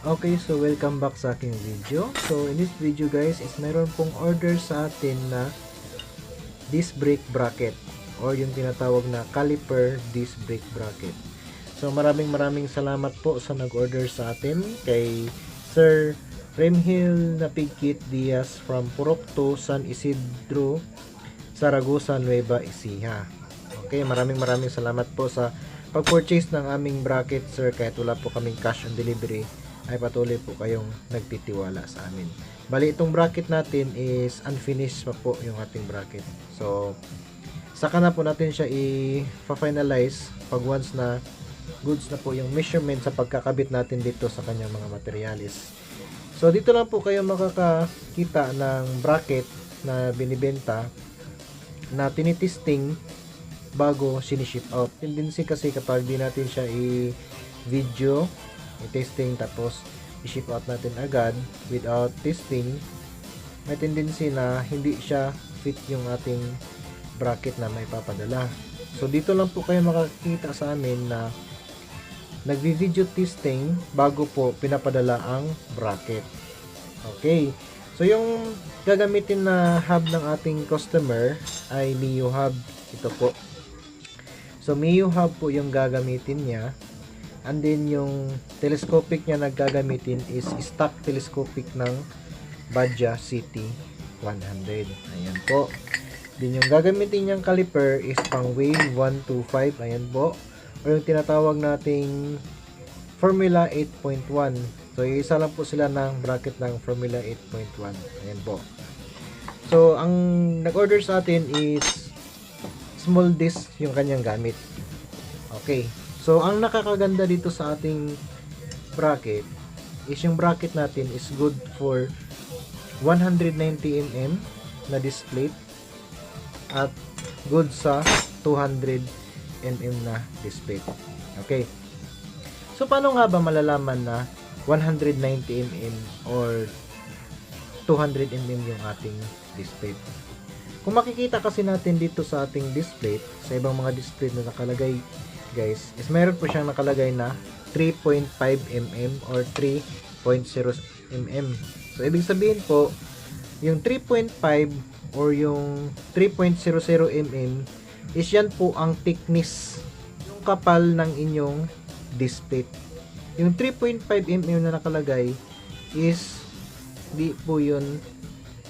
Okay, so welcome back sa aking video. So in this video guys is meron pong order sa atin na disc brake bracket or yung tinatawag na caliper disc brake bracket. So maraming salamat po sa nag-order sa atin kay Sir Remhil Napigkit Diaz from Purokto, San Isidro, Zaragoza, Nueva Ecija. Okay, maraming salamat po sa pag-purchase ng aming bracket, sir. Kahit wala po kaming cash on delivery, ay patuloy po kayong nagtitiwala sa amin. Bali, itong bracket natin is unfinished pa po yung ating bracket. So, saka na po natin siya i-finalize pag once na goods na po yung measurement sa pagkakabit natin dito sa kanyang mga materialis. So, dito lang po kayo makakakita ng bracket na binibenta na tinitesting bago siniship out. Tendency kasi kapag di natin siya i-video, i-testing tapos i-ship out natin agad without testing, may tendency na hindi siya fit yung ating bracket na may papadala. So dito lang po kayo makakita sa amin na nagvi-video testing bago po pinapadala ang bracket. Okay. So yung gagamitin na hub ng ating customer ay Mio hub. Ito po. So Mio hub po yung gagamitin niya. And then yung telescopic niya nagagamitin is stock telescopic ng Badja City 100. Ayan po. Then yung gagamitin niyang caliper is pang wave 125. Ayan po. O yung tinatawag nating Formula 8.1. So isa lang po sila ng bracket ng Formula 8.1. Ayan po. So ang nag-order sa atin is small disc yung kanyang gamit. Okay. So, ang nakakaganda dito sa ating bracket is yung bracket natin is good for 190mm na display at good sa 200mm na display. Okay. So, paano nga ba malalaman na 190mm or 200mm yung ating display? Kung makikita kasi natin dito sa ating display, sa ibang mga display na nakalagay guys, is meron po siyang nakalagay na 3.5mm or 3.0mm. So, ibig sabihin po, yung 3.5 or yung 3.00mm is yan po ang thickness, yung kapal ng inyong display. Yung 3.5mm na nakalagay is di po yun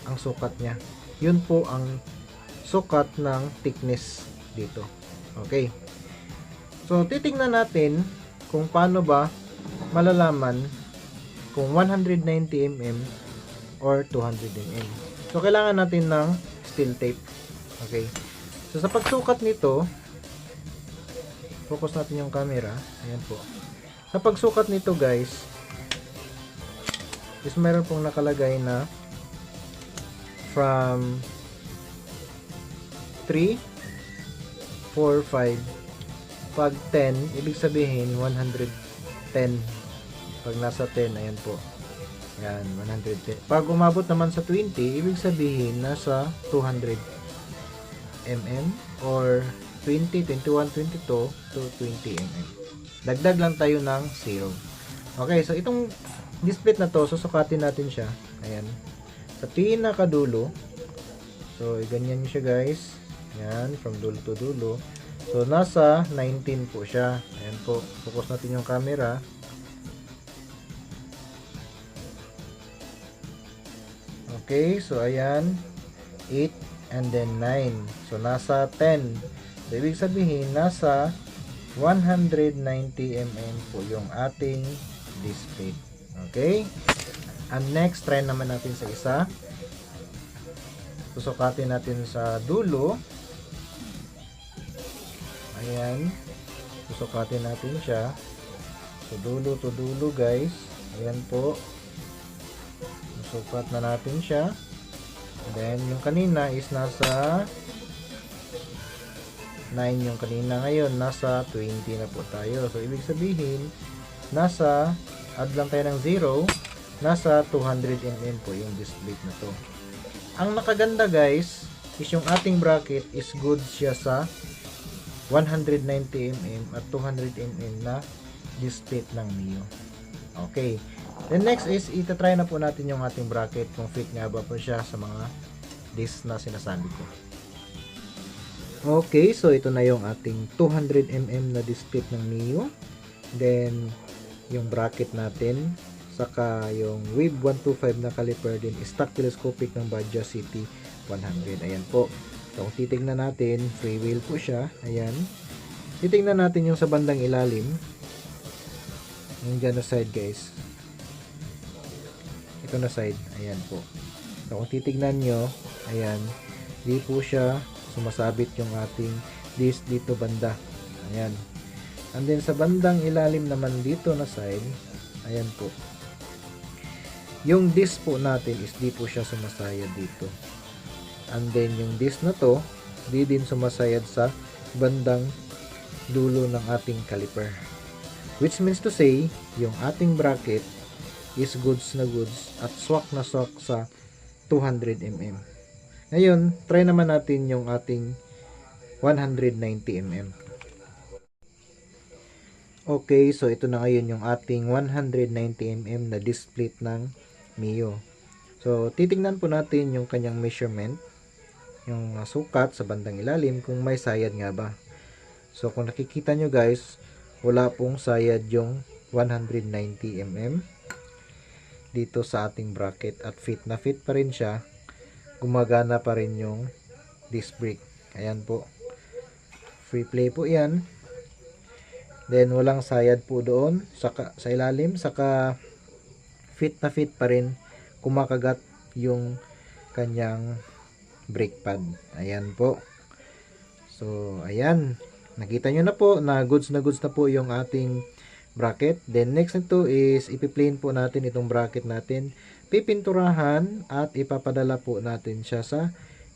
ang sukat niya. Yun po ang sukat ng thickness dito. Okay. So, titingnan natin kung paano ba malalaman kung 190mm or 200mm. So, kailangan natin ng steel tape. Okay. So, sa pagsukat nito, focus natin yung camera. Ayan po. Sa pagsukat nito guys, is meron pong nakalagay na from 3, 4, 5. Pag 10, ibig sabihin 110. Pag nasa 10, ayan po. Ayan, 110. Pag umabot naman sa 20, ibig sabihin nasa 200 mm or 20, 21, 22 to 20 mm. Dagdag lang tayo ng 0. Okay, so itong display na to, susukatin natin siya. Ayan. Sa pinakadulo. So, ganyan siya guys. Ayan, from dulo to dulo. So, nasa 19 po siya. Ayan po. Focus natin yung camera. Okay. So, ayan. 8 and then 9. So, nasa 10. So, ibig sabihin, nasa 190mm po yung ating display. Okay. And next, try naman natin sa isa. Susukatin natin sa dulo. Ayan. Susukatin natin siya. So, dulo to dulo guys. Ayan po. Susukat na natin siya. And then, yung kanina is nasa 9 yung kanina. Ngayon, nasa 20 na po tayo. So, ibig sabihin, nasa, add lang tayo ng 0, nasa 200mm po yung display na to. Ang nakaganda guys, is yung ating bracket is good siya sa 190mm at 200mm na display ng Mio. Okay. Then next is itatry na po natin yung ating bracket kung fit nga ba po siya sa mga disc na sinasabi ko. Okay, so ito na yung ating 200mm na disc split ng Mio. Then yung bracket natin, saka yung WIB 125 na caliper din, stock telescopic ng Badja City 100. Ayan po. So kung titignan natin, free wheel po siya. Ayan. Titignan natin yung sa bandang ilalim. Yung dyan na side guys. Ito na side. Ayan po. So kung titignan nyo, ayan, di po siya sumasabit yung ating disc dito banda. Ayan. And then sa bandang ilalim naman dito na side, ayan po. Yung disc po natin is di po siya sumasayad dito. And then yung disc na to, di din sumasayad sa bandang dulo ng ating caliper. Which means to say, yung ating bracket is goods na goods at swak na swak sa 200mm. Ngayon, try naman natin yung ating 190mm. Okay, so ito na ngayon yung ating 190mm na disc split ng Mio. So, titingnan po natin yung kanyang measurement, yung sukat sa bandang ilalim kung may sayad nga ba. So, kung nakikita nyo guys, wala pong sayad yung 190mm dito sa ating bracket at fit na fit pa rin siya. Gumagana pa rin yung disc brake. Ayan po. Free play po yan. Then, walang sayad po doon sa ilalim. Saka, fit na fit pa rin. Kumakagat yung kanyang brake pad. Ayan po. So, ayan. Nakita nyo na po na goods na po yung ating bracket. Then next nito is ipi-plane po natin itong bracket natin. Pipinturahan at ipapadala po natin siya sa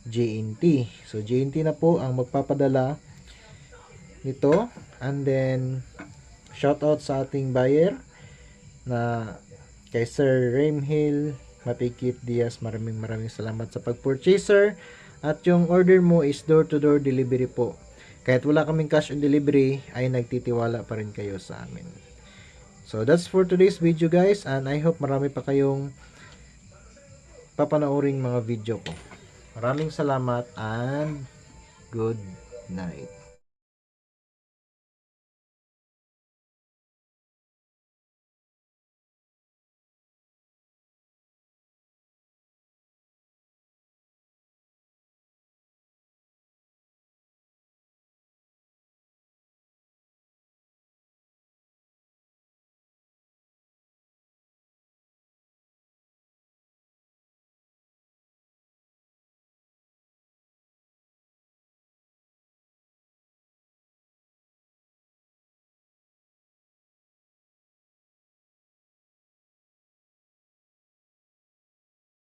JNT. So JNT na po ang magpapadala nito. And then shout out sa ating buyer na kay Sir Ramhill Mapikit Diaz. Maraming salamat sa pag-purchaser. At yung order mo is door-to-door delivery po. Kahit wala kaming cash on delivery, ay nagtitiwala pa rin kayo sa amin. So, that's for today's video guys. And I hope marami pa kayong papanooring mga video ko. Maraming salamat and good night.